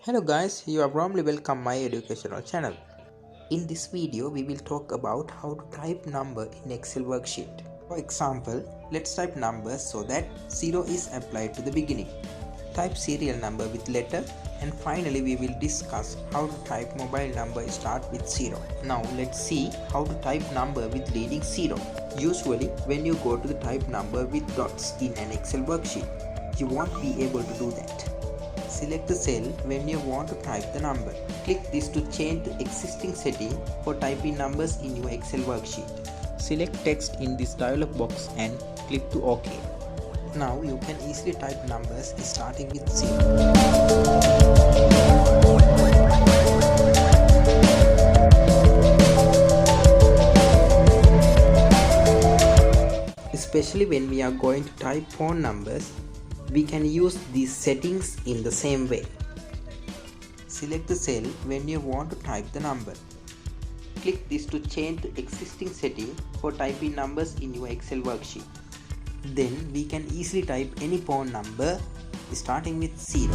Hello guys, you are warmly welcome my educational channel. In this video, we will talk about how to type number in Excel worksheet. For example, let's type numbers so that 0 is applied to the beginning. Type serial number with letter, and finally we will discuss how to type mobile number start with 0. Now let's see how to type number with leading 0. Usually when you go to the type number with dots in an Excel worksheet, you won't be able to do that. Select the cell when you want to type the number. Click this to change the existing setting for typing numbers in your Excel worksheet. Select text in this dialog box and click to OK. Now you can easily type numbers starting with 0. Especially when we are going to type phone numbers, we can use these settings in the same way. Select the cell when you want to type the number. Click this to change the existing setting for typing numbers in your Excel worksheet. Then we can easily type any phone number starting with 0.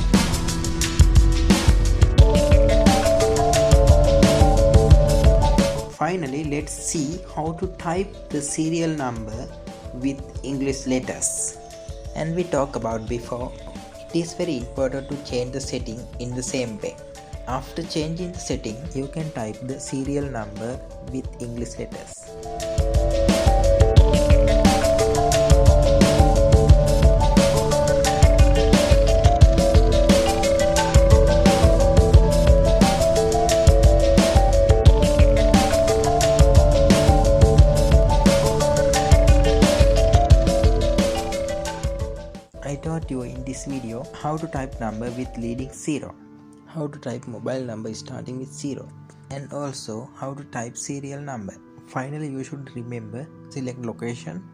Finally, let's see how to type the serial number with English letters. And we talked about before, it is very important to change the setting in the same way. After changing the setting, you can type the serial number with English letters. I taught you in this video how to type number with leading 0, how to type mobile number starting with 0, and also how to type serial number. Finally, you should remember, select location,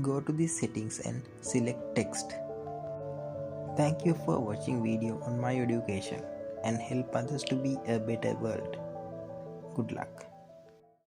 go to the settings and select text. Thank you for watching video on my education and help others to be a better world. Good luck.